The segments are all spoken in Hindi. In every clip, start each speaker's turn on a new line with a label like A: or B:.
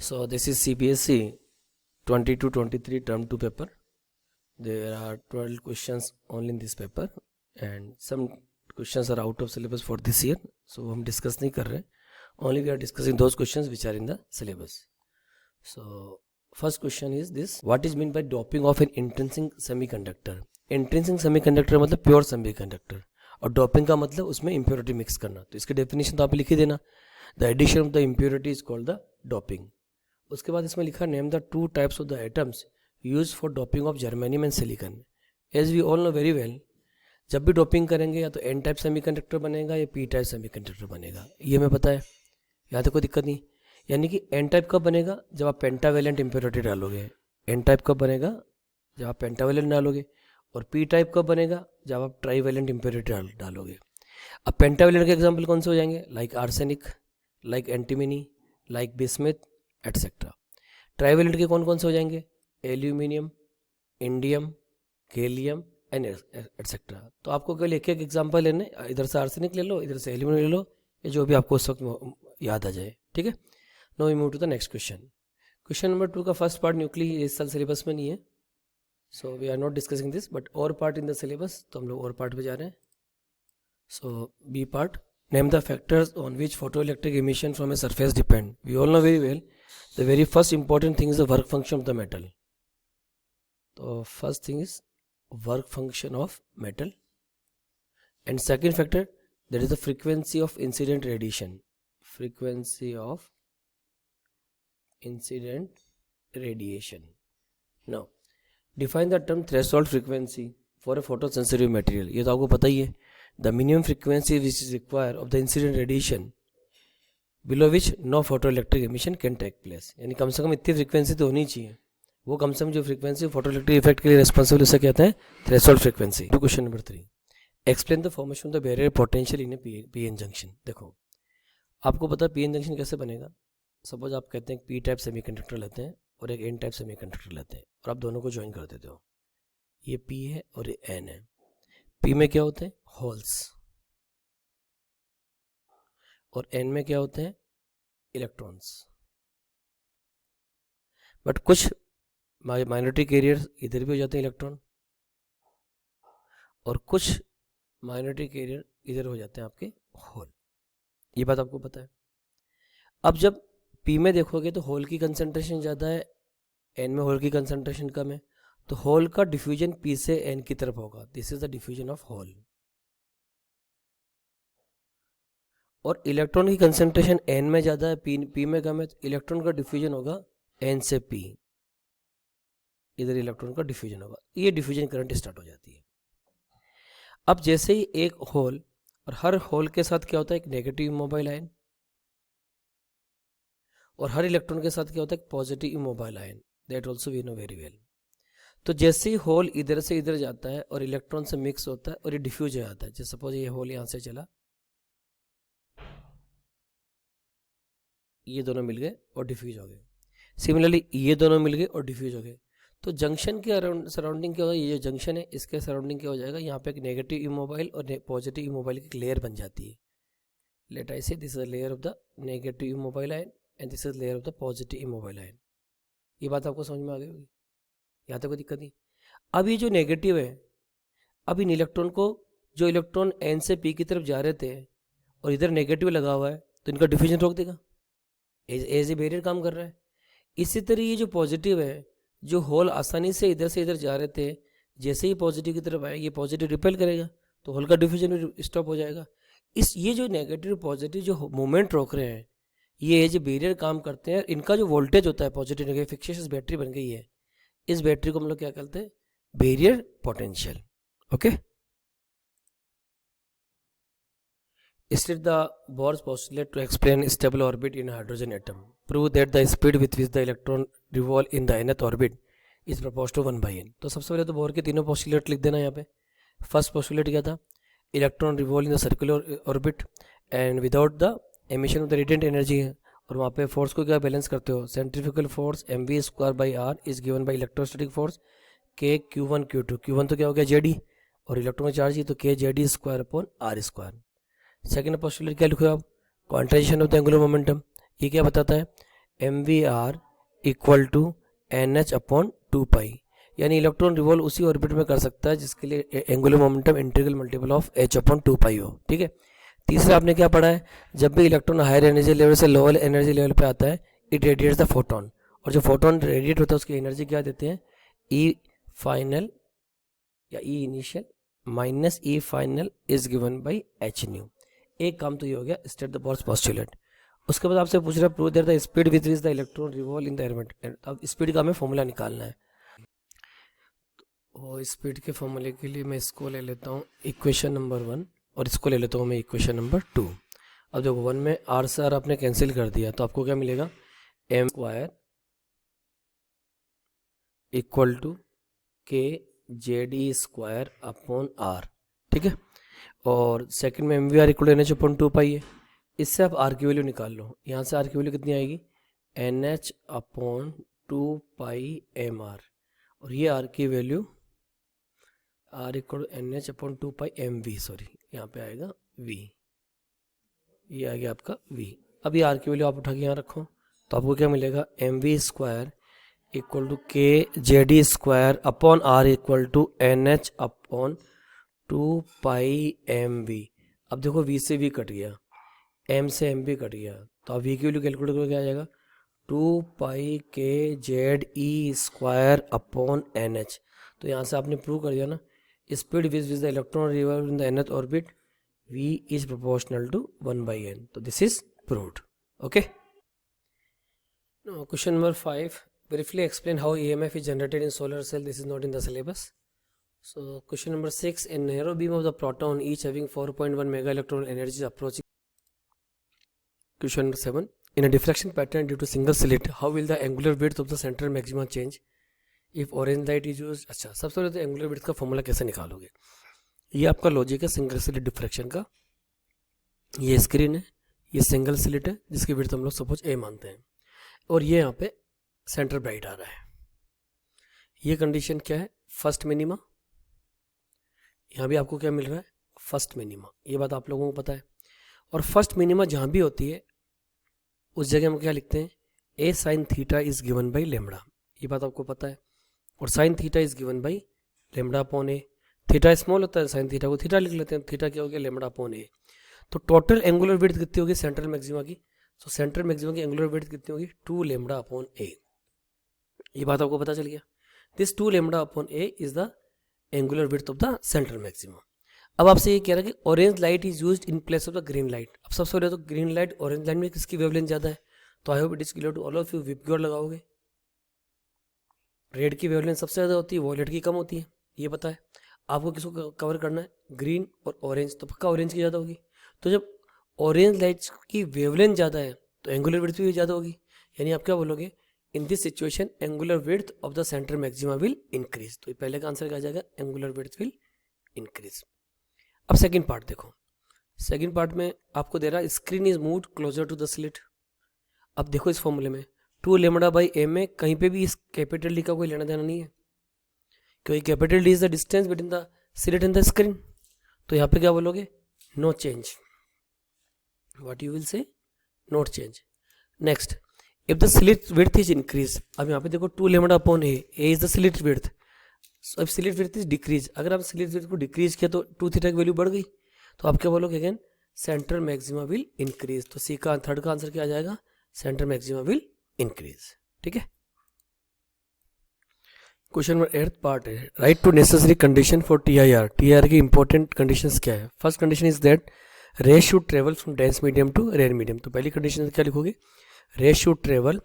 A: So this is CBSE 22-23 term 2 paper. There are 12 questions only in this paper and some questions are out of syllabus for this year. So हम discuss नहीं कर रहे हैं. Only we are discussing those questions which are in the syllabus. So first question is this: what is meant by doping of an intrinsic semiconductor? Intrinsic semiconductor मतलब pure semiconductor और doping का मतलब उसमें impurity mix करना. तो इसकी definition तो आप लिख ही देना. The addition of the impurity is called the doping. उसके बाद इसमें लिखा name the two types of the atoms use for doping of germanium and silicon. As we all know very well, जब भी डोपिंग करेंगे या तो एन टाइप सेमीकंडक्टर बनेगा या पी टाइप सेमीकंडक्टर बनेगा, ये हमें पता है, यहाँ तो कोई दिक्कत नहीं. यानी कि एन टाइप कब बनेगा? जब आप पेंटावेलेंट इम्प्योरिटी डालोगे. एन टाइप कब बनेगा? जब आप पेंटावेलेंट डालोगे. और पी टाइप कब बनेगा? जब आप ट्राईवेलेंट इम्प्योरिटी डालोगे. अब पेंटावेलेंट के एग्जाम्पल कौन से हो जाएंगे? Like arsenic, like antimony, like bismuth etcetera. Trivalent के कौन कौन से हो जाएंगे? Aluminium, indium, gallium and etcetera. तो आपको केवल एक एक एग्जांपल लेने, इधर से आर्सेनिक ले लो, इधर से एल्यूमिनियम ले लो, ये जो भी आपको उस वक्त याद आ जाए. ठीक है. Now we move to the next question. Question number 2 का फर्स्ट पार्ट न्यूक्ली इस साल सिलेबस में नहीं है, so we are not discussing this, but और पार्ट इन द सिलेबस, तो हम लोग और पार्ट पे जा रहे हैं. So B part, name the factors on which photoelectric emission from a surface depend. We all know very well, the very first important thing is the work function of the metal. So first thing is work function of metal, and second factor, that is the frequency of incident radiation. Frequency of incident radiation. Now define the term threshold frequency for a photosensitive material. ये तो आपको पता ही है. The minimum frequency which is required of the incident radiation below which no photoelectric emission can take place. यानी कम से कम इतनी फ्रीक्वेंसी तो होनी चाहिए. वो कम से कम जो फ्रीक्वेंसी फोटोइलेक्ट्रिक इफेक्ट के लिए रिस्पॉन्सिबल, उसे कहते हैं threshold frequency. Question number 3, explain the formation of the barrier potential in A PN junction. देखो आपको पता है पीएन जंक्शन कैसे बनेगा. सपोज आप कहते हैं पी टाइप सेमीकंडक्टर लेते हैं और एक एन टाइप सेमीकंडक्टर लेते हैं और आप दोनों को ज्वाइन कर देते हो. ये पी है और ये एन है. पी में क्या होते हैं? होल्स. और एन में क्या होते हैं? इलेक्ट्रॉन्स. बट कुछ माइनॉरिटी कैरियर इधर भी हो जाते हैं इलेक्ट्रॉन, और कुछ माइनॉरिटी कैरियर इधर हो जाते हैं आपके होल. ये बात आपको पता है. अब जब पी में देखोगे तो होल की कंसंट्रेशन ज़्यादा है, एन में होल की कंसंट्रेशन कम है, तो होल का डिफ्यूजन पी से एन की तरफ होगा. This is the diffusion of hole. और इलेक्ट्रॉन की कंसंट्रेशन एन में ज़्यादा है, पी में कम है, तो इलेक्ट्रॉन का डिफ्यूजन होगा एन से पी. इधर इलेक्ट्रॉन का डिफ्यूजन होगा. ये डिफ्यूजन करंट स्टार्ट हो जाती है. अब जैसे ही एक होल, और हर होल के साथ क्या होता है? एक नेगेटिव इमोबाइल आयन, और हर इलेक्ट्रॉन के साथ क्या होता है? एक positive immobile ion. That also we know very well. तो जैसे ही होल इधर से इधर जाता है और इलेक्ट्रॉन से मिक्स होता है और ये डिफ्यूज हो जाता है. जैसे सपोज ये होल यहाँ से चला, ये दोनों मिल गए और डिफ्यूज हो गए. सिमिलरली ये दोनों मिल गए और डिफ्यूज हो गए. तो जंक्शन के सराउंडिंग क्या होगा? ये जो जंक्शन है इसके सराउंडिंग क्या हो जाएगा? यहाँ पे एक नेगेटिव इमोबाइल और पॉजिटिव इमोबाइल की लेयर बन जाती है. लेट आई से this is the layer of the negative immobile ion and this is layer of the positive immobile ion. ये बात आपको समझ में आ गई होगी. यहाँ तक कोई दिक्कत नहीं. अब ये जो नेगेटिव है, अब इन इलेक्ट्रॉन को, जो इलेक्ट्रॉन एन से पी की तरफ जा रहे थे और इधर नेगेटिव लगा हुआ है, तो इनका डिफ्यूजन रोक देगा. एज ए बैरियर काम कर रहा है. इसी तरह ये जो पॉजिटिव है, जो होल आसानी से इधर से इधर जा रहे थे, जैसे ही पॉजिटिव की तरफ आए, ये पॉजिटिव रिपेल करेगा, तो होल का डिफ्यूजन भी स्टॉप हो जाएगा. ये जो नेगेटिव पॉजिटिव जो मूवमेंट रोक रहे हैं, ये एज ए बैरियर काम करते हैं. इनका जो वोल्टेज होता है पॉजिटिव नेगेटिव, फिक्सेशन बैटरी बन गई है. इस बैटरी को हम लोग क्या कहते हैं? Barrier potential. Okay. State the Bohr's postulate to explain stable orbit in a hydrogen atom. Prove that the speed with which the electron revolve in the nth orbit is proportional to 1/n. तो सबसे पहले तो बोर के तीनों पोस्टुलेट लिख देना यहाँ पे. फर्स्ट पोस्टुलेट क्या था? Electron revolve in the circular orbit and without the emission of the radiant energy. और वहाँ पे फोर्स को क्या बैलेंस करते हो? Centrifugal force mv²/r is given by electrostatic force k q1 q2. q1 तो क्या हो गया? जेडी, और इलेक्ट्रॉन का चार्ज ही तो k ZD²/r². सेकेंड पोस्टुलेट क्या लिखो आप? Quantisation of the angular momentum. ये क्या बताता है? mvr equal to NH upon 2 यानी इलेक्ट्रॉन रिवॉल्व उसी ऑर्बिट में कर सकता है जिसके लिए angular momentum integral multiple of h upon 2 हो। ठीक है। तीसरा आपने क्या पढ़ा है, जब भी इलेक्ट्रॉन हायर एनर्जी लेवल से लोअर एनर्जी लेवल पे आता है इट रेडिएट्स द फोटोन, और जो फोटोन रेडिएट होता है उसकी एनर्जी क्या देते हैं, ई फाइनल या ई initial minus E final is given by H new. एक काम तो ये हो गया स्टेट द बोर्स पोस्टुलेट। उसके बाद आपसे पूछ रहा है prove that the speed with which the electron revolve in the element. अब स्पीड का हमें फॉर्मूला निकालना है, और स्पीड के फॉर्मूले के लिए मैं इसको ले लेता हूँ इक्वेशन नंबर 1 और इसको ले लेता हूँ मैं इक्वेशन नंबर 2। अब देखो 1 में आर से आर आपने कैंसिल कर दिया तो आपको क्या मिलेगा, m square equal to k z e square upon r. ठीक है। और सेकंड में m v r equal to N H upon 2 pi है। इससे आप आर की वैल्यू निकाल लो, यहाँ से आर की वैल्यू कितनी आएगी, n H upon 2 pi m r, और ये आर की value r equal n H upon 2 pi M v, sorry यहाँ पे आएगा वी, ये आ गया आपका वी। अब ये आर की वैल्यू आप उठा के यहाँ रखो तो आपको क्या मिलेगा, M V square equal to K J D square upon R equal to N H upon 2 pi M V. अब देखो वी से वी कट गया, एम से एम भी कट गया, तो अब वी की वैल्यू कैलकुलेट करके क्या आ जाएगा, 2 पाई के z e square upon N H. तो यहाँ से आपने प्रूव कर दिया ना, speed which the electron revolve in the nth orbit v is proportional to 1/n। तो this is proved. Okay. Now question number 5, briefly explain how EMF is generated in solar cell. This is not in the syllabus. So question number 6, a narrow beam of the proton each having 4.1 mega electron energy is approaching. Question number 7, in a diffraction pattern due to single slit, how will the angular width of the central maxima change if orange light is used? अच्छा, सबसे पहले तो एंगुलर विड्थ का फॉर्मूला कैसे निकालोगे, ये आपका लॉजिक है सिंगल स्लिट डिफ्रैक्शन का। ये स्क्रीन है, ये सिंगल स्लिट है जिसकी विड्थ हम लोग सपोज ए मानते हैं, और ये यहाँ पे सेंटर ब्राइट आ रहा है। ये कंडीशन क्या है, फर्स्ट मिनिमा, यहाँ भी आपको क्या मिल रहा है, फर्स्ट मिनिमा, ये बात आप लोगों को पता है। और फर्स्ट मिनिमा जहाँ भी होती है उस जगह हम क्या लिखते हैं, A sine theta is given by lambda, ये बात आपको पता है। और sine theta is given by lambda upon A, theta small होता है साइन थीटा को थीटा लिख लेते हैं, थीटा क्या हो गया, लेमड़ा अपॉन ए। तो टोटल एंगुलर विड्थ कितनी होगी सेंट्रल मैक्सिमा की, तो सेंट्रल मैक्सिमा की एंगुलर विड्थ कितनी होगी, 2 लेमड़ा अपॉन ए, ये बात आपको पता चल गया। This 2 lambda upon a is the angular width of the central maxima. अब आपसे ये कह रहा है कि orange light is used in place of the green light. अब सबसे पहले तो ग्रीन लाइट ऑरेंज लाइट में किसकी वेवलेंथ ज़्यादा है, तो I hope it is clear to all of you. VIBGYOR लगाओगे, रेड की वेवलेंथ सबसे ज़्यादा होती है, वॉयलेट की कम होती है, ये पता है। आपको किसको कवर करना है, ग्रीन और ऑरेंज, तो पक्का ऑरेंज की ज़्यादा होगी। तो जब ऑरेंज लाइट की वेवलेंथ ज़्यादा है तो एंगुलर विड्थ भी ज़्यादा होगी, यानी आप क्या बोलोगे, in this situation angular width of the centre maxima will increase. तो पहले का आंसर क्या आ जाएगा, एंगुलर विड्थ विल इंक्रीज। अब सेकंड पार्ट देखो, सेकंड पार्ट में आपको दे रहा है screen is moved closer to the slit. अब देखो इस फॉर्मूले में 2 लेमड़ा बाई ए में कहीं पे भी इस कैपिटल डी का कोई लेना देना नहीं है, क्योंकि capital D is the distance between the slit and the screen. तो यहाँ पे क्या बोलोगे, no change, what you will say, not change. Next, if the slit width is increase, अब यहाँ पे देखो 2 lambda upon a is the slit width, अब स्लिट विड्थ इज डिक्रीज, अगर आप स्लिट विड्थ को डिक्रीज किया तो 2 थीटा की वैल्यू बढ़ गई, तो आप क्या बोलोगे again, central maxima will increase. तो सी का थर्ड का आंसर क्या आ जाएगा, सेंट्रल मैक्सिमा विल इंक्रीज। ठीक है। क्वेश्चन नंबर 8 पार्ट है, write two necessary condition for TIR. TIR की इंपॉर्टेंट कंडीशंस क्या है। First condition is that rays should travel from dense medium to rare medium. तो पहली कंडीशन क्या लिखोगे, rays should travel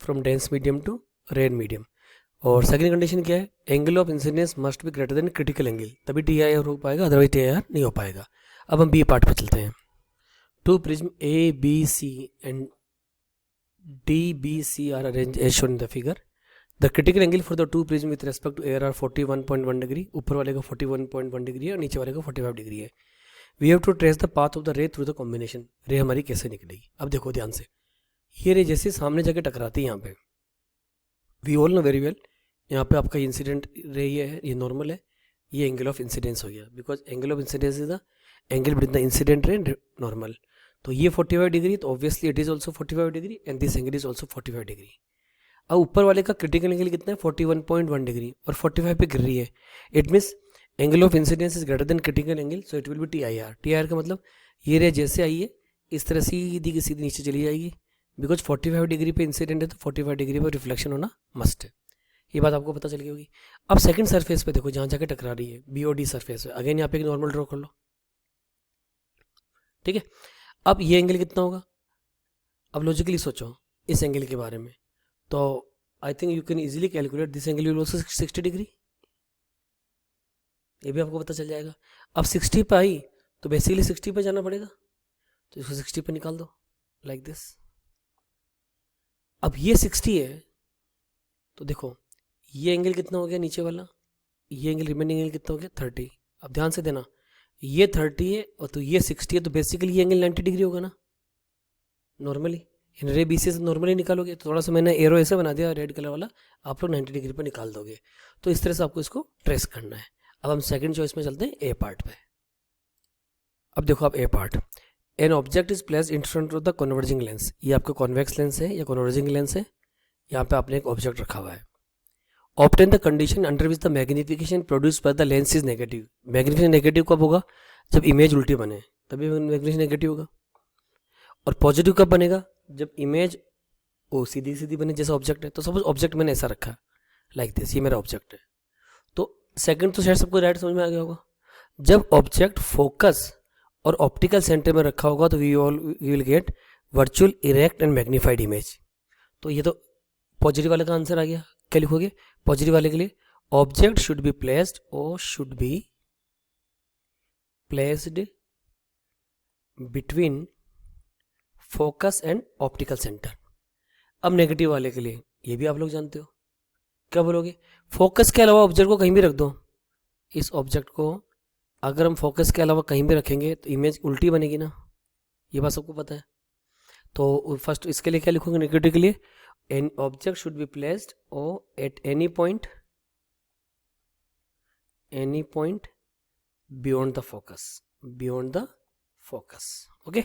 A: from dense medium to rare medium. और सेकंड कंडीशन क्या है, angle of incidence must be greater than critical angle, तभी टीआईआर हो पाएगा, अदरवाइज टीआईआर नहीं हो पाएगा। अब हम बी पार्ट पे चलते हैं। 2 prism A B C and D B C are arrange as shown in the figure. The critical angle for the 2 prism with respect to air are 41.1 degree, ऊपर वाले का 41.1 डिग्री है और नीचे वाले का 45 डिग्री है। We have to trace the path of the ray through the combination. Ray हमारी कैसे निकलेगी, अब देखो ध्यान से, ये रे जैसे सामने जाके टकराती है यहाँ पे, we all know very well, यहाँ पे आपका इंसिडेंट रे ये है, ये नॉर्मल है, ये एंगल ऑफ इंसिडेंस हो गया, because angle of incidence is the angle between the incident ray and normal. तो ये 45 डिग्री, तो obviously it is also 45 degree and this angle is also 45 degree. अब ऊपर वाले का क्रिटिकल एंगल कितना है 41.1 डिग्री और 45 पे गिर रही है, it means angle of incidence is greater than critical angle, so it will be TIR। TIR का मतलब ये रे जैसे आई है इस तरह सीधी की सीधी नीचे चली जाएगी, बिकॉज 45 डिग्री पे इंसिडेंट है तो 45 डिग्री पर रिफ्लेक्शन होना मस्ट है। ये बात आपको पता चल गई होगी। अब सेकंड सरफेस पे देखो जहाँ जाके टकरा रही है BOD सरफेस पे, अगेन यहाँ पे एक नॉर्मल ड्रॉ कर लो, ठीक है। अब ये एंगल कितना होगा, अब लॉजिकली सोचो इस एंगल के बारे में, तो I think you can easily calculate this angle will also 60 degree, ये भी आपको पता चल जाएगा। अब 60 पे आई तो बेसिकली 60 पे जाना पड़ेगा, तो इसको 60 पे निकाल दो लाइक दिस। अब ये 60 है तो देखो ये एंगल कितना हो गया नीचे वाला, ये एंगल रिमेनिंग एंगल कितना हो गया 30। अब ध्यान से देना ये 30 है और तो ये 60 है, तो बेसिकली ये एंगल 90 डिग्री होगा ना नॉर्मली, इन रे BC से नॉर्मली निकालोगे, तो थोड़ा सा मैंने एरो ऐसे बना दिया रेड कलर वाला, आप लोग 90 डिग्री पर निकाल दोगे। तो इस तरह से आपको इसको ट्रेस करना है। अब हम सेकंड चॉइस में चलते हैं, ए पार्ट पे। अब देखो आप A part, an object is placed in front of the converging lens, ये आपका कॉन्वेक्स लेंस है या कन्वर्जिंग लेंस है, यहाँ पे आपने एक ऑब्जेक्ट रखा हुआ है। Obtain the condition under which the magnification produce by the lens is negative. Magnification negative कब होगा, जब इमेज उल्टी बने तभी मैग्निफिकेशन नेगेटिव होगा। और पॉजिटिव कब बनेगा, जब इमेज वो सीधी सीधी बने जैसा ऑब्जेक्ट है। तो सपोज ऑब्जेक्ट मैंने ऐसा रखा लाइक दिस, ये मेरा ऑब्जेक्ट है। तो सेकंड तो शायद सबको राइट समझ में आ गया होगा, जब ऑब्जेक्ट फोकस और ऑप्टिकल सेंटर में रखा होगा तो we will get virtual erect and magnified image. तो ये तो पॉजिटिव वाले का आंसर आ गया। क्या लिखोगे पॉजिटिव वाले के लिए, ऑब्जेक्ट शुड बी प्लेस्ड और should be placed between focus and optical centre. अब नेगेटिव वाले के लिए ये भी आप लोग जानते हो, क्या बोलोगे, फोकस के अलावा ऑब्जेक्ट को कहीं भी रख दो। इस ऑब्जेक्ट को अगर हम फोकस के अलावा कहीं भी रखेंगे तो इमेज उल्टी बनेगी ना, ये बात सबको पता है। तो फर्स्ट इसके लिए क्या लिखोगे नेगेटिव के लिए, an object should be placed और at any point beyond the focus, beyond the focus. Okay,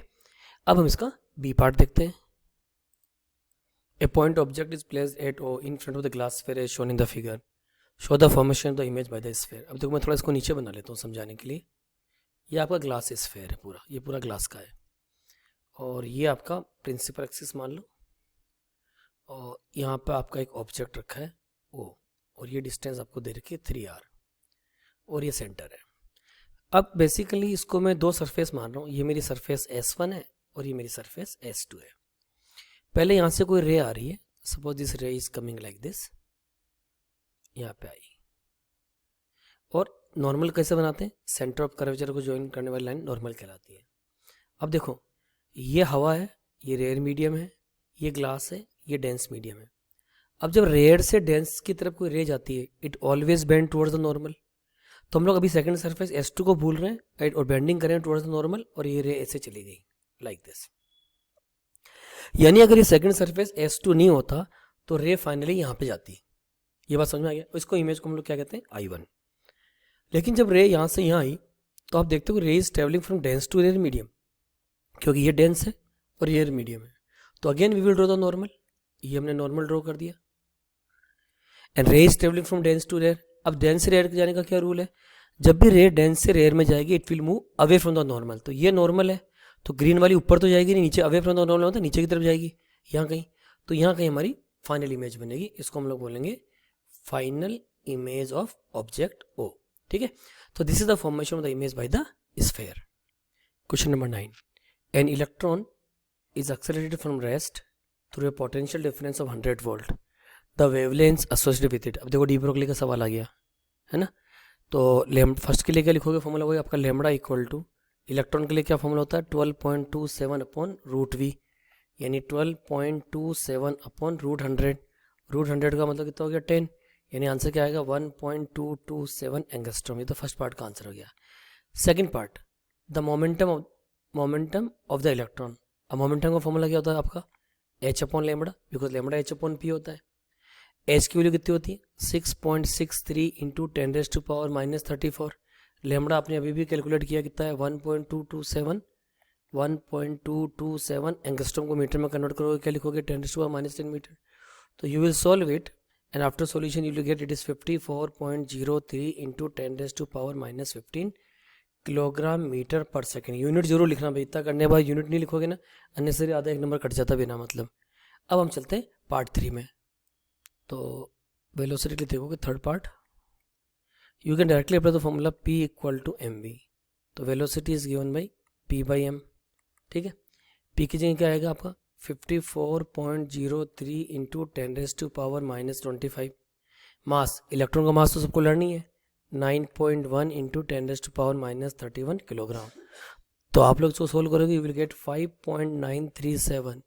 A: अब हम इसका बी पार्ट देखते हैं। A point object is placed at O in front of the glass sphere as shown in the figure, show the formation of the image by the sphere. अब देखो मैं थोड़ा इसको नीचे बना लेता हूँ समझाने के लिए। ये आपका ग्लास स्फीयर है पूरा, ये पूरा ग्लास का है और ये आपका प्रिंसिपल एक्सिस मान लो, और यहाँ पे आपका एक ऑब्जेक्ट रखा है O, और ये डिस्टेंस आपको दे रखी है 3R और ये सेंटर है। अब बेसिकली इसको मैं दो सरफेस मान रहा हूँ, ये मेरी सरफेस S1 है और ये मेरी सरफेस S2 है। पहले यहाँ से कोई रे आ रही है, सपोज दिस रे इज कमिंग लाइक दिस, यहाँ पे आई, और नॉर्मल कैसे बनाते हैं, सेंटर ऑफ कर्वेचर को ज्वाइन करने वाली लाइन नॉर्मल कहलाती है। अब देखो ये हवा है, ये रेयर मीडियम है, ये ग्लास है, ये डेंस मीडियम है। अब जब रेयर से डेंस की तरफ कोई रे जाती है, it always bend towards the normal. तो हम लोग अभी सेकंड सरफेस S2 को भूल रहे हैं और बेंडिंग करें टुवर्ड्स द नॉर्मल, और ये रे ऐसे चली गई लाइक दिस। यानी अगर ये सेकंड सरफेस S2 नहीं होता तो रे फाइनली यहाँ पे जाती। ये बात समझ में आ गया। इसको इमेज को हम लोग क्या कहते हैं I1। लेकिन जब रे यहाँ से यहाँ आई तो आप देखते हो ray is travelling from dense to rare medium, क्योंकि ये डेंस है और ये मीडियम है। तो again we will draw the normal, ये हमने नॉर्मल ड्रॉ कर दिया। And ray is travelling from dense to rare. अब डेंस से रेयर जाने का क्या रूल है, जब भी रे डेंस से रेयर में जाएगी it will move away from the normal. तो ये नॉर्मल है तो ग्रीन वाली ऊपर तो जाएगी नहीं, नीचे अवे फ्रॉम द नॉर्मल होता है नीचे की तरफ जाएगी यहाँ कहीं। तो यहाँ कहीं हमारी फाइनल इमेज बनेगी, इसको हम लोग बोलेंगे final image of object O। ठीक है, तो this is the formation of the image by the sphere. Question number 9, an electron is accelerated from rest through a potential difference of 100 volt. The wavelengths associated with it. अब देखो डी ब्रोगली का सवाल आ गया है ना। तो फर्स्ट के लिए क्या लिखोगे फॉर्मूला, वही आपका लेमडा इक्वल टू इलेक्ट्रॉन के लिए क्या फॉर्मूला होता है 12.27 अपॉन रूट वी, यानी 12.27 अपॉन रूट 100। रूट 100 का मतलब कितना हो गया 10, यानी आंसर क्या आएगा 1.227 एंगस्ट्रॉम। ये तो फर्स्ट पार्ट का आंसर हो गया। Second part, the momentum of the electron. अब मोमेंटम का फॉर्मूला क्या होता है आपका H upon lambda, because lambda H upon P होता है। H की वैल्यू कितनी होती है 6.63 इंटू 10⁻⁻34। लेमडा आपने अभी भी कैलकुलेट किया कितना है 1.227 1.227 एंगस्ट्रॉम को मीटर में कन्वर्ट करोगे, क्या लिखोगे? 10⁻⁻10 मीटर. तो you will solve it and after solution you will get it is 54.03 into 10⁻⁻15 kilogram metre per second. Unit जरूर लिखना भाई, इतना करने के बाद यूनिट नहीं लिखोगे ना अननेसरी आधा एक नंबर कट जाता बिना मतलब. अब हम चलते हैं पार्ट 3 में. तो वेलोसिटी के लिए देखोगे third part, you can directly apply the formula P equal to mv. तो velocity is given by P/m. ठीक है, P की जगह क्या आएगा आपका 54.03 इंटू 10⁻⁻25. मास, इलेक्ट्रॉन का मास तो सबको लर्नी है, 9.1 इंटू 10⁻⁻31 किलोग्राम. तो आप लोग इसको सोल्व करोगे you will get 5.937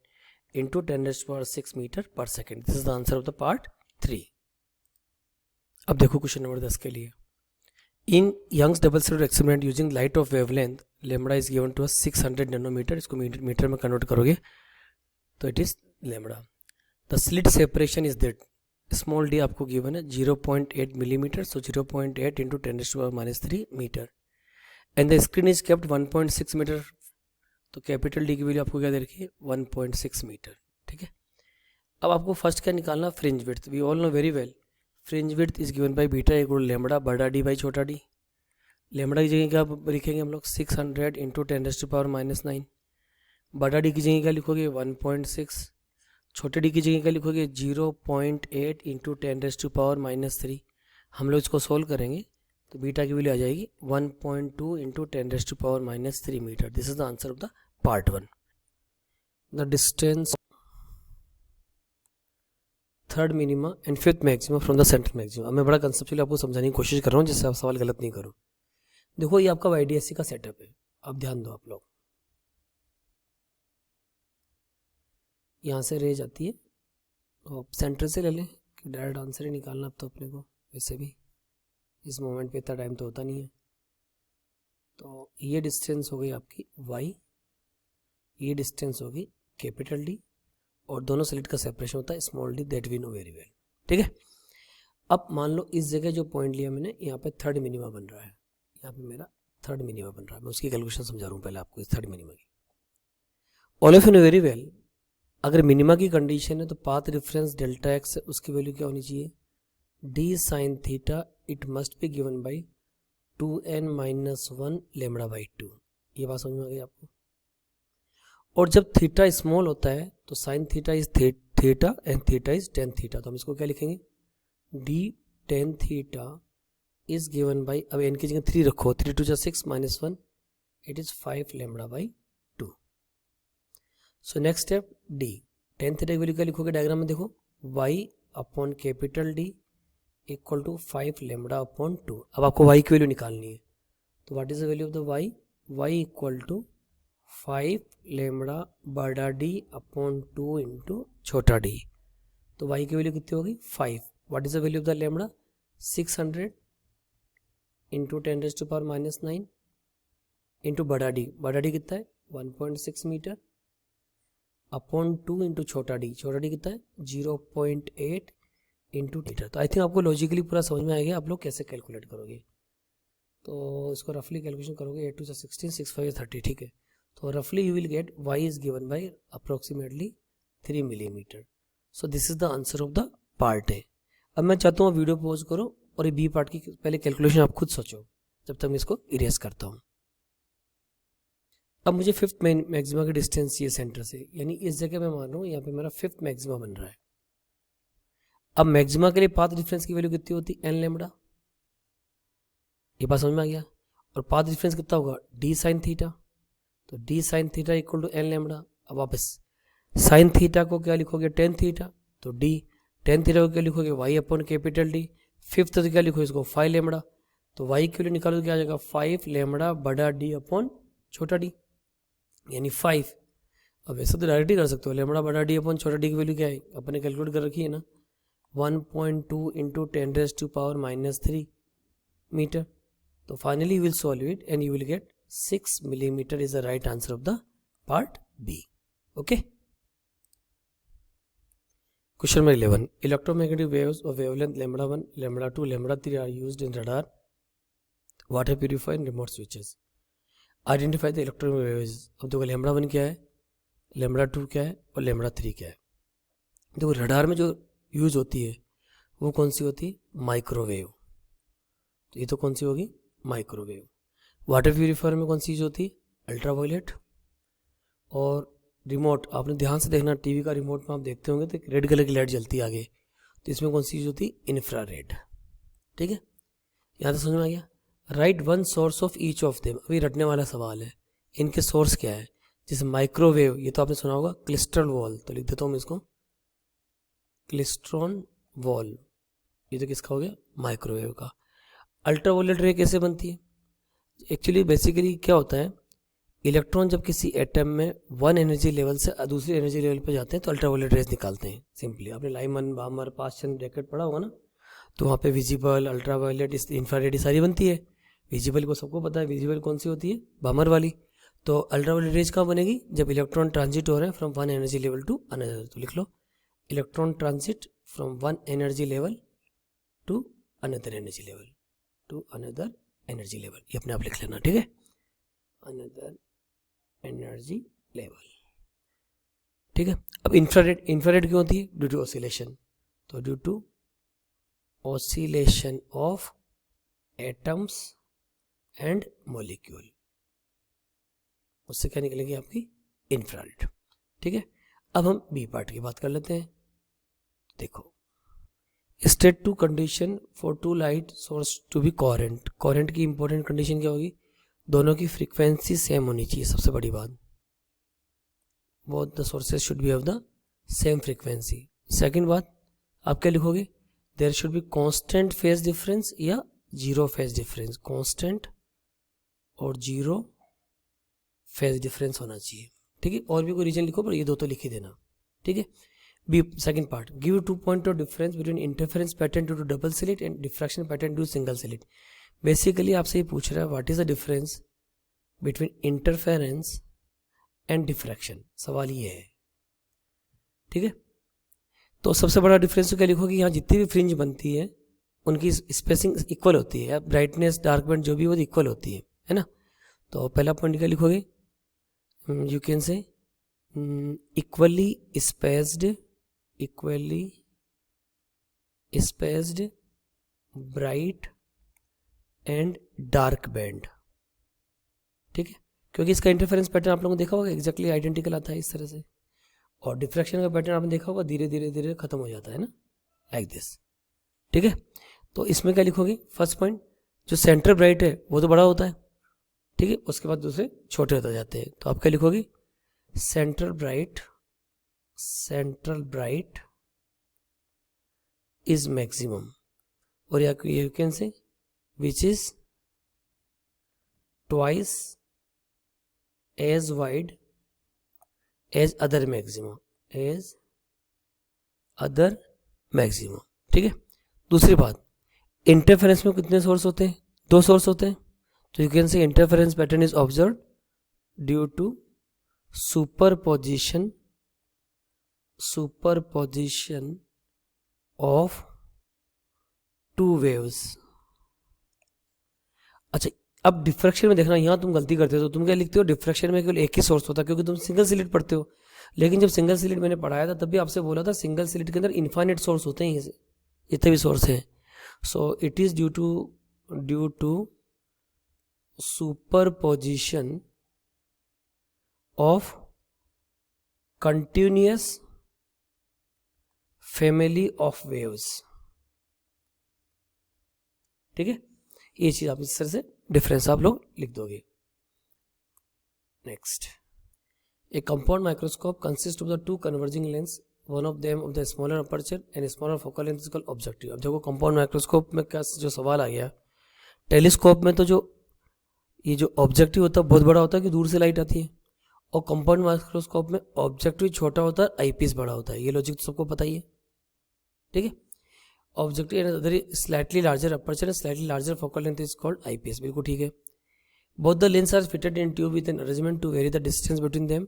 A: into 10⁻6 meter per second. This is the answer of the part 3. अब देखो क्वेश्चन नंबर 10 के लिए. In Young's double slit experiment using light of wavelength lambda is given to 600 nanometer. इसको मीटर में कन्वर्ट करोगे तो it is lambda. The slit separation is that, small D आपको गिवन है 0.8 millimeter. So 0.8 into 10⁻³ meter. And the screen is kept 1.6 metre. तो कैपिटल डी की वैल्यू आपको क्या दे रखी है 1.6 मीटर. ठीक है, अब आपको फर्स्ट क्या निकालना, fringe width. We all know very well fringe width is given by beta equal lambda बड़ा डी बाई छोटा डी. लैम्बडा की जगह क्या लिखेंगे हम लोग 600 इंटू 10⁻⁻9. बड़ा डी की जगह क्या लिखोगे 1.6. छोटे डी की जगह क्या लिखोगे 0.8 इंटू 10⁻⁻3. हम लोग इसको सोल्व करेंगे तो बीटा की वैल्यू आ जाएगी 1.2 into 10⁻⁻3 metre. This is the answer of the part 1. The distance third minima and fifth maxima from the centre maxima. अब मैं बड़ा कंसेप्चुअली आपको समझाने की कोशिश कर रहा हूँ जिससे आप सवाल गलत नहीं करो. देखो ये आपका YDSC का सेटअप है, अब ध्यान दो आप लोग. यहाँ से रे जाती है तो सेंटर से ले लें कि डायरेक्ट आंसर ही निकालना. अब तो अपने को वैसे भी इस मोमेंट पे इतना टाइम तो होता नहीं है. तो ये डिस्टेंस हो गई आपकी y, ये डिस्टेंस होगी कैपिटल D, और दोनों स्लिट का सेपरेशन होता है small d. That we know very well. ठीक है, अब मान लो इस जगह जो पॉइंट लिया मैंने यहाँ पे थर्ड मिनिमा बन रहा है, यहाँ पे मेरा थर्ड मिनिमा बन रहा है. मैं उसकी कैलकुलेशन समझा रहा हूँ पहले आपको इस थर्ड मिनिमा की. All of you know very well अगर मिनिमा की कंडीशन है तो पाथ रेफरेंस डेल्टा एक्स है, उसकी वैल्यू क्या होनी चाहिए d sin theta. It must be given by 2n-1 lambda by 2. ये बात समझ में आ गई आपको. और जब थीटा स्मॉल होता है तो sign theta is theta and theta is ten theta. तो हम इसको क्या लिखेंगे d tan theta is given by, अब n की जगह 3 रखो, 3 2 6 -1 it is 5 lambda by 2. So next step d tan theta की वैल्यू क्या लिखोगे डायग्राम में देखो y upon capital D equal to 5 lambda upon 2. अब आपको y की वैल्यू निकालनी है. तो what is the value of the y equal to 5 lambda बड़ा D अपॉन 2 इंटू छोटा d. तो y की वैल्यू कितनी होगी 5. What is the value of the lambda 600 into 10⁻⁻9 into बड़ा d कितना है 1.6 मीटर अपॉन 2 इंटू छोटा d कितना है 0.8 इंटू मीटर. तो आई थिंक आपको लॉजिकली पूरा समझ में आएगा आप लोग कैसे कैलकुलेट करोगे. तो इसको रफली कैलकुलेशन करोगे 8 2 16 6 5 30. ठीक है, तो रफली you will gate y is given by approximately 3 millimetre. So this is the answer of the part A. अब मैं चाहता हूँ वीडियो पॉज करो और ये बी पार्ट की पहले कैलकुलेशन आप खुद सोचो जब तक मैं इसको इरेज करता हूँ. अब मुझे फिफ्थ मैक्सिमा की डिस्टेंस चाहिए सेंटर से, यानी इस जगह मैं मान रहा हूँ यहाँ पे मेरा फिफ्थ मैक्सिमा बन रहा है. अब मैक्सिमा के लिए पाथ डिफरेंस की वैल्यू कितनी होती है n लैम्बडा. ये बात समझ में आ गया. और पाथ डिफरेंस कितना होगा d साइन थीटा. तो d sine theta equal to n lambda. अब वापस साइन थीटा को क्या लिखोगे टेन थीटा. तो d टेन थीटा को क्या लिखोगे y upon capital D. Fifth तो क्या लिखोगे इसको 5 लैम्बडा. तो y की वैल्यू निकालो क्या आ जाएगा 5 लैम्बडा बड़ा d अपॉन छोटा d यानी 5. अब ऐसा तो डायरेक्ट ही कर सकते हो, लैम्बडा बड़ा d अपॉन छोटा d की वैल्यू क्या है अपने कैलकुलेट कर रखी है ना 1.2 इंटू 10⁻³ मीटर. तो finally you will solve it and you will get 6 millimeter is the right answer of the part B. Okay, question number 11. Electromagnetic waves of wavelength λ1, λ2, λ3 are used in radar, water purifier and remote switches. Identify the electromagnetic waves. अब देखो लैम्बडा 1 क्या है, लैम्बडा 2 क्या है और लैम्बडा 3 क्या है। देखो रडार में जो यूज होती है वो कौन सी होती है, माइक्रोवेव। तो ये तो कौन सी होगी, माइक्रोवेव। वाटर प्यूरीफायर में कौन सी यूज होती है, अल्ट्रावायलेट। और रिमोट, आपने ध्यान से देखना, टीवी का रिमोट में आप देखते होंगे तो रेड कलर की लाइट जलती है आगे, तो इसमें कौन सी यूज होती है, इंफ्रारेड। ठीक है, यहाँ तक समझ में आ गया। Right one source of each of them, अभी रटने वाला सवाल है, इनके सोर्स क्या है। जैसे माइक्रोवेव, ये तो आपने सुना होगा, क्लिस्ट्रॉन वॉल, तो लिख देता हूँ मैं इसको, क्लिस्ट्रॉन वॉल, ये तो किसका हो गया, माइक्रोवेव का। अल्ट्रावायलेट रे कैसे बनती है, एक्चुअली बेसिकली क्या होता है, इलेक्ट्रॉन जब किसी एटम में वन एनर्जी लेवल से दूसरी एनर्जी लेवल पर जाते हैं तो अल्ट्रावायलेट रेज निकालते हैं। सिंपली आपने लाइमन, बामर, पास्चन ब्रैकेट पढ़ा होगा ना, तो वहाँ पे विजिबल, अल्ट्रावायलेट, इंफ्रारेड सारी बनती है। विजिबल को सबको पता है, विजिबल कौन सी होती है, बामर वाली। तो अल्ट्रावायलेट रेज कहाँ बनेगी, जब इलेक्ट्रॉन ट्रांजिट हो रहे हैं from one energy level to another. तो लिख लो, electron transit from one energy level to another energy level, to another energy level, ये अपने आप लिख लेना, ठीक है, अनदर एनर्जी लेवल। ठीक है, अब इंफ्रारेड, इंफ्रारेड क्यों होती है, ड्यू टू ऑसिलेशन। तो due to oscillation of atoms and molecule, उससे क्या निकलेगी आपकी, इंफ्रारेड। ठीक है, अब हम बी पार्ट की बात कर लेते हैं। देखो, state two condition for two light source to be coherent. Coherent की इंपॉर्टेंट कंडीशन क्या होगी, दोनों की फ्रीक्वेंसी सेम होनी चाहिए, सबसे बड़ी बात, both the sources should be of the same frequency. Second बात, आप क्या लिखोगे, there should be constant phase difference या जीरो फेज डिफरेंस, कांस्टेंट और जीरो फेज डिफरेंस होना चाहिए। ठीक है, और भी कोई रीजन लिखो, पर ये दो तो लिख ही देना। ठीक है, B second part, give 2 point of difference between interference pattern due to double slit and diffraction pattern due single slit. Basically आपसे ये पूछ रहा है what is the difference between interference and diffraction, सवाल ये है। ठीक है, तो सबसे बड़ा डिफरेंस तो क्या लिखोगे, यहाँ जितनी भी फ्रिंज बनती है उनकी स्पेसिंग इक्वल होती है, ब्राइटनेस, डार्क बैंड जो भी वो इक्वल होती है ना। तो पहला पॉइंट क्या लिखोगे, यू कैन से equally spaced bright and dark band. ठीक है, क्योंकि इसका इंटरफेरेंस पैटर्न आप लोगों ने देखा होगा एग्जैक्टली आइडेंटिकल आता है इस तरह से, और डिफ्रैक्शन का पैटर्न आपने देखा होगा धीरे धीरे धीरे खत्म हो जाता है ना, लाइक दिस। ठीक है, तो इसमें क्या लिखोगे, फर्स्ट पॉइंट, जो सेंटर ब्राइट है वो तो बड़ा होता है, ठीक है, उसके बाद दूसरे छोटे होते जाते हैं। तो आप क्या लिखोगे, सेंट्रल ब्राइट इज मैक्सिमम, और you can say which is twice as wide as other maximum, ठीक है। दूसरी बात, इंटरफेरेंस में कितने सोर्स होते हैं, 2 सोर्स होते हैं। तो you can say interference pattern is observe due to superposition of 2 waves. अच्छा, अब डिफ्रैक्शन में देखना, यहां तुम गलती करते हो, तो तुम क्या लिखते हो, डिफ्रैक्शन में केवल एक ही सोर्स होता है क्योंकि तुम सिंगल स्लिट पढ़ते हो। लेकिन जब सिंगल स्लिट मैंने पढ़ाया था तब भी आपसे बोला था सिंगल स्लिट के अंदर इनफाइनाइट सोर्स होते हैं, जितने भी सोर्स हैं। So it is due to superposition of continuous family of waves. ठीक है, ये चीज आप इस तरह से डिफरेंस आप लोग लिख दोगे। Next, A compound microscope consist of the 2 converging lens, one of them of the smaller aperture and smaller focal length is called objective. अब देखो कंपाउंड माइक्रोस्कोप में क्या जो सवाल आ गया, टेलीस्कोप में तो जो ये जो ऑब्जेक्टिव होता है बहुत बड़ा होता है कि दूर से लाइट आती है, और कंपाउंड माइक्रोस्कोप में ऑब्जेक्टिव छोटा होता है, आईपीस बड़ा होता है। ये लॉजिक तो सबको पता ही है। ठीक है, objective slightly larger aperture and slightly larger focal length is called eyepiece, बिल्कुल ठीक है। Both the lens are fitted in tube with an arrangement to vary the distance between them.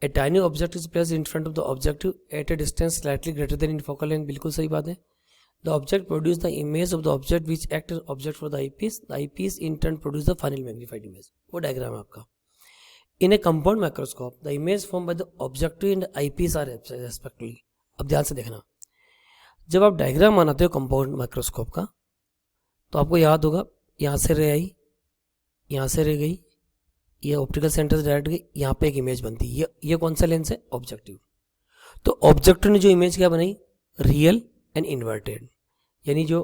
A: A tiny object is placed in front of the objective at a distance slightly greater than in focal length, बिल्कुल सही बात है। The object produce the image of the object which act as object for the eyepiece, the eyepiece in turn produce the final magnified image. वो डायग्राम है आपका। In a compound microscope the image form by the objective and eyepiece are respectively. अब ध्यान से देखना, जब आप डायग्राम बनाते हो कंपाउंड माइक्रोस्कोप का तो आपको याद होगा यहाँ से रे आई, यहाँ से रे गई, ये ऑप्टिकल सेंटर से डायरेक्ट गई, यहाँ पे एक इमेज बनती है। ये कौन सा लेंस है? ऑब्जेक्टिव। तो ऑब्जेक्टिव ने जो इमेज क्या बनाई? Real and inverted. यानी जो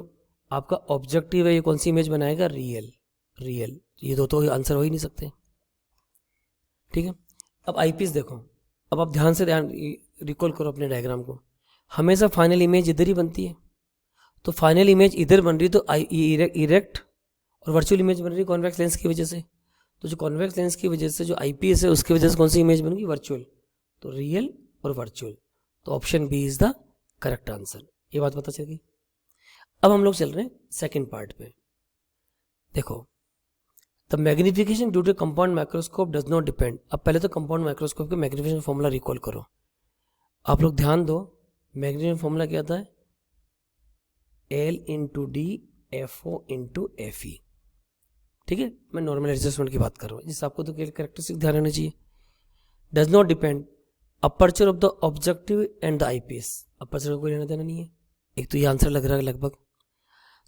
A: आपका ऑब्जेक्टिव है ये कौन सी इमेज बनाएगा? रियल। रियल, ये दो तो आंसर हो ही नहीं सकते, ठीक है। अब आईपीएस देखो, अब आप ध्यान से रिकॉल करो अपने डायग्राम को। हमेशा फाइनल इमेज इधर ही बनती है, तो फाइनल इमेज इधर बन रही, तो इरेक्ट और वर्चुअल इमेज बन रही है कॉन्वेक्स लेंस की वजह से। तो जो कॉन्वेक्स लेंस की वजह से जो आईपीएस है उसकी वजह से कौन सी इमेज बनेगी? वर्चुअल। तो रियल और वर्चुअल, तो option B is the correct answer. ये बात पता चल गई। अब हम लोग चल रहे हैं सेकंड पार्ट पे। देखो, the magnification due to compound microscope does not depend. अब पहले तो कंपाउंड माइक्रोस्कोप के मैग्निफिकेशन फॉर्मूला रिकॉल करो। आप लोग ध्यान दो, मैग्निफिकेशन फॉर्मूला क्या था? L into D FO into FE, ठीक है। मैं नॉर्मल एडजस्टमेंट की बात कर रहा हूँ, जिससे आपको तो कैरेक्टरिस्टिक ध्यान रहना चाहिए। Does not depend aperture of the objective and the IPS. Aperture को कोई लेना देना नहीं है। एक तो ये आंसर लग रहा है लगभग।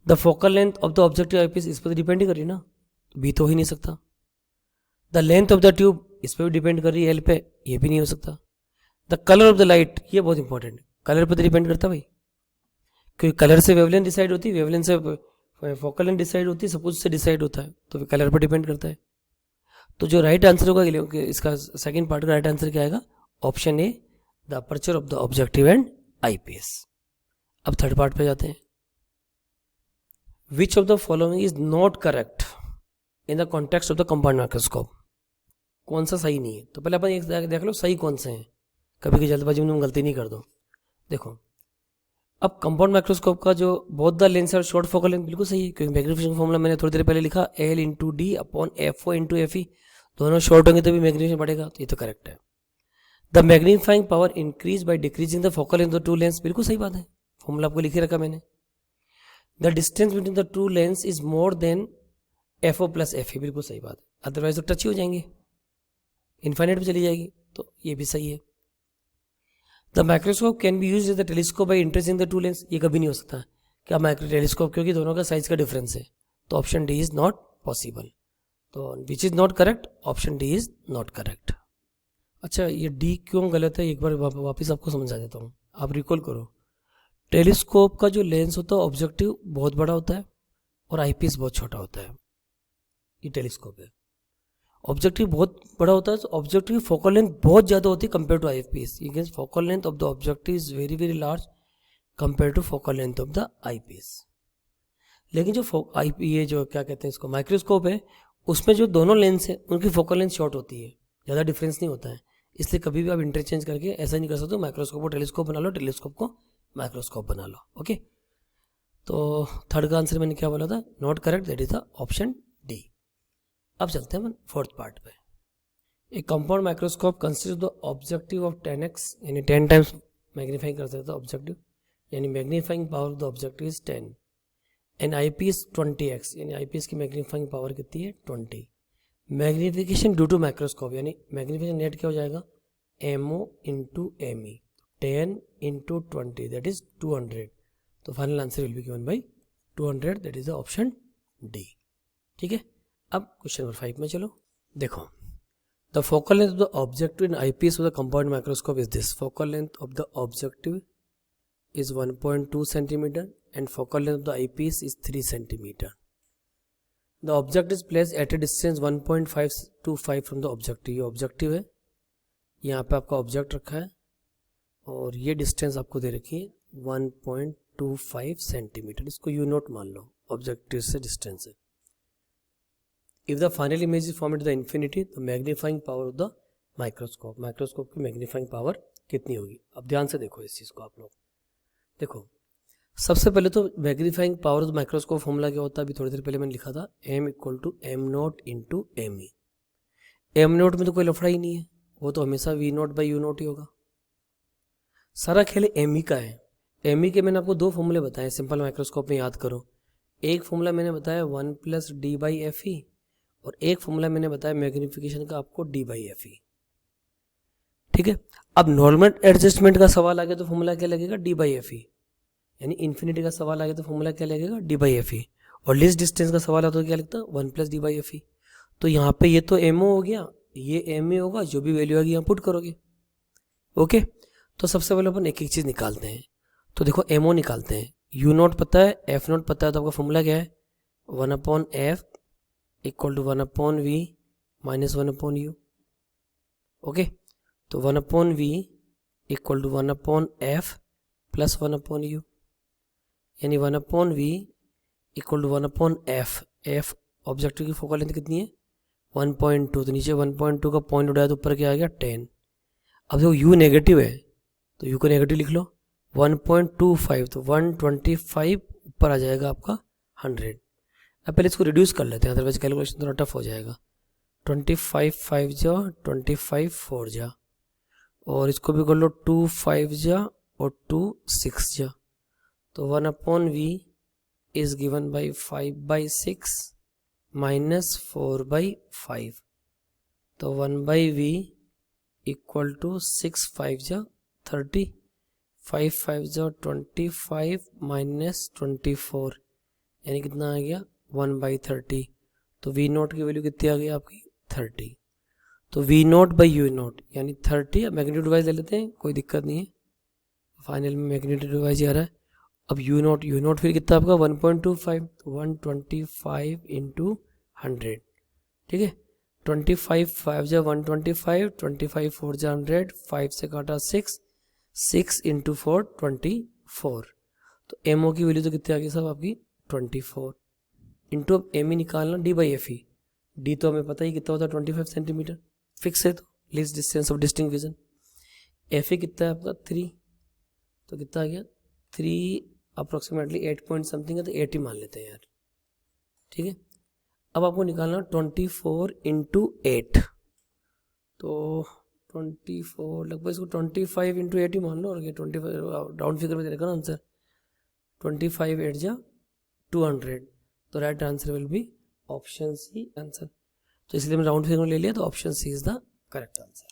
A: The focal length of the objective IPS, इस पर डिपेंड ही कर रही है ना, बी तो हो ही नहीं सकता। The length of the tube, इस पर भी डिपेंड कर रही है, एल पे, ये भी नहीं हो सकता। The colour of the light, ये बहुत इंपॉर्टेंट, कलर पर तो डिपेंड करता है भाई, क्योंकि कलर से वेवलेंथ डिसाइड होती है, वेवलेंथ से फोकल लेंथ डिसाइड होती है, सब कुछ से डिसाइड होता है, तो कलर पर डिपेंड करता है। तो जो राइट आंसर होगा इसका सेकंड पार्ट का राइट आंसर क्या आएगा? Option A, the aperture of the objective and IPS. अब थर्ड पार्ट पे जाते हैं। Which of the following is not correct in the context of the compound microscope. कौन सा सही नहीं है? तो पहले अपन एक देख लो सही कौन से हैं, कभी की जल्दबाजी में तुम गलती नहीं कर दो। देखो, अब कंपाउंड माइक्रोस्कोप का जो बोथ द लेंस और शॉर्ट फोकल लेंथ बिल्कुल सही है, क्योंकि मैग्नीफिकेशन फॉर्मूला मैंने थोड़ी देर पहले लिखा, L into D upon FO into FE। दोनों शॉर्ट होंगे तो भी मैग्नीफिकेशन बढ़ेगा, तो ये तो करेक्ट है। The magnifying power increase by decreasing the focal length of two lens, बिल्कुल सही बात है, फॉर्मूला आपको लिखे रखा मैंने। The distance between the two lens is more than FO plus FE, बिल्कुल सही बात है, अदरवाइज तो टच ही हो जाएंगे, इन्फाइनाइट पे चली जाएगी, तो ये भी सही है। The microscope can be use as the telescope by interchanging the two lens, ये कभी नहीं हो सकता क्या माइक्रो टेलीस्कोप, क्योंकि दोनों का साइज का डिफरेंस है, तो option D is not possible. तो which is not correct? Option D is not correct. अच्छा, ये डी क्यों गलत है, एक बार वापस आपको समझा देता हूँ, आप रिकॉल करो। टेलीस्कोप का जो लेंस होता है ऑब्जेक्टिव बहुत बड़ा होता है और आईपीएस बहुत छोटा होता है, ये टेलीस्कोप है। ऑब्जेक्टिव बहुत बड़ा होता है तो ऑब्जेक्टिव फोकल लेंथ बहुत ज़्यादा होती है कंपेयर टू आईपीएस। ये focal length of the objective is very very large compare to focal length of the eyepiece. लेकिन जो ये जो क्या कहते हैं इसको माइक्रोस्कोप है, उसमें जो दोनों लेंस है उनकी फोकल लेंथ शॉर्ट होती है, ज़्यादा डिफरेंस नहीं होता है, इसलिए कभी भी आप इंटरचेंज करके ऐसा नहीं कर सकते, माइक्रोस्कोप को टेलीस्कोप बना लो, टेलीस्कोप को माइक्रोस्कोप बना लो। ओके, तो थर्ड का आंसर मैंने क्या बोला था? Not correct, that is the option D. अब चलते हैं फोर्थ पार्ट पे। एक compound microscope consist of the objective of 10x, यानी 10 टाइम्स मैग्नीफाइंग कर सकता है ऑब्जेक्टिव, यानी magnifying power of the objective is 10, and IPS 20x, यानी आईपीएस की मैग्नीफाइंग पावर कितनी है? 20। मैग्नीफिकेशन ड्यू टू माइक्रोस्कोप, यानी मैग्नीफिकेशन नेट क्या हो जाएगा? MO into ME, 10 into 20 that is 200, तो final answer will be given by 200, that is the option D. ठीक है, अब क्वेश्चन नंबर 5 में चलो। देखो, the focal length of the objective in IPS of the compound microscope is this. Focal length of the objective is 1.2 centimeter and focal length of the eyepiece is 3 centimeter. The object is placed at a distance 1.525 from the objective. ये ऑब्जेक्टिव है, यहाँ पे आपका ऑब्जेक्ट रखा है और ये डिस्टेंस आपको दे रखी है 1.25 सेंटीमीटर, इसको यू नोट मान लो, ऑब्जेक्टिव से डिस्टेंस है। If the final image is form the infinity, the magnifying power of the microscope, microscope की मैग्नीफाइंग पावर कितनी होगी? अब ध्यान से देखो इस चीज़ को आप लोग। देखो, सबसे पहले तो magnifying power of microscope formula क्या होता है? अभी थोड़ी देर पहले मैंने लिखा था, M equal to M0 into ME। M0 में तो कोई लफड़ा ही नहीं है, वो तो हमेशा V0 बाई U0 ही होगा। सारा खेल ME का है, एमई के मैंने आपको दो फॉर्मूले बताए सिंपल माइक्रोस्कोप में, याद करो। एक फॉर्मूला मैंने बताया 1+d/fe और एक फॉर्मूला मैंने बताया मैग्नीफिकेशन का आपको d/fe। ठीक है, अब नॉर्मल एडजस्टमेंट का सवाल आ गया तो फॉर्मूला क्या लगेगा, d/fe। यानी इन्फिनिटी का सवाल आ गया तो फॉर्मूला क्या लगेगा, d/fe। और लिस्ट डिस्टेंस का सवाल आता तो क्या लगता, 1+d/fe। तो यहाँ पे ये तो एमओ हो गया, ये एमए होगा, जो भी वैल्यू आएगी यहाँ पुट करोगे। ओके, तो सबसे पहले अपन एक एक चीज निकालते हैं। तो देखो एमओ निकालते हैं, यू नॉट पता है, एफ नॉट पता है, तो आपका फॉर्मूला क्या है, 1/f = 1/v - 1/u। ओके, तो 1/v = 1/f + 1/u, यानी 1/v = 1/f। f ऑब्जेक्टिव की फोकल लेंथ कितनी है, 1.2, तो नीचे 1.2 का पॉइंट उड़ाया तो ऊपर क्या आ गया, 10। अब देखो u नेगेटिव है तो u को नेगेटिव लिख लो, 1.25 तो 125 ऊपर आ जाएगा आपका 100। अब पहले इसको रिड्यूस कर लेते हैं, अदरवाइज कैलकुलेशन थोड़ा टफ हो जाएगा। 25 5 जा 25 4 जा, और इसको भी कर लो 2 5 जा और 2 6 जा। तो 1/v is given by 5/6 minus 4/5। तो 1/v = 6 5 जा 30, 5 5 जा 25 minus 24, यानी कितना आ गया 1/30। तो v नॉट की वैल्यू कितनी आ गई आपकी 30। तो v not by you not यानी 30। मैग्नीट्यूड वाइज ले लेते हैं, कोई दिक्कत नहीं है, फाइनल में मैग्नीट्यूड वाइज आ रहा है। अब यू नॉट फिर कितना आपका 1.25, तो 125 × 100। ठीक है, 25 5 जा 125, 25 4 जा 100, 5 से काटा 6, 6 × 4 24। तो एमओ की वैल्यू तो कितनी आ गई साहब आपकी 24। इंटू अब एम ई निकालना d/fe। डी तो हमें पता ही कितना होता है 25 सेंटीमीटर, फिक्स है, तो least distance of distinct vision. F A कितना है आपका 3, तो कितना आ गया 3 अप्रोक्सीमेटली 8 पॉइंट समथिंग है, तो 80 मान लेते हैं यार। ठीक है, अब आपको निकालना 24 × 8, तो 24 लगभग इसको 25 × 80 मान लो, और 25 राउंड फिगर में दे रखा ना आंसर, 25 8 जा 200। तो right answer will be option C answer. तो इसलिए मैंने राउंड फिगर में ले लिया, तो option C is the correct answer.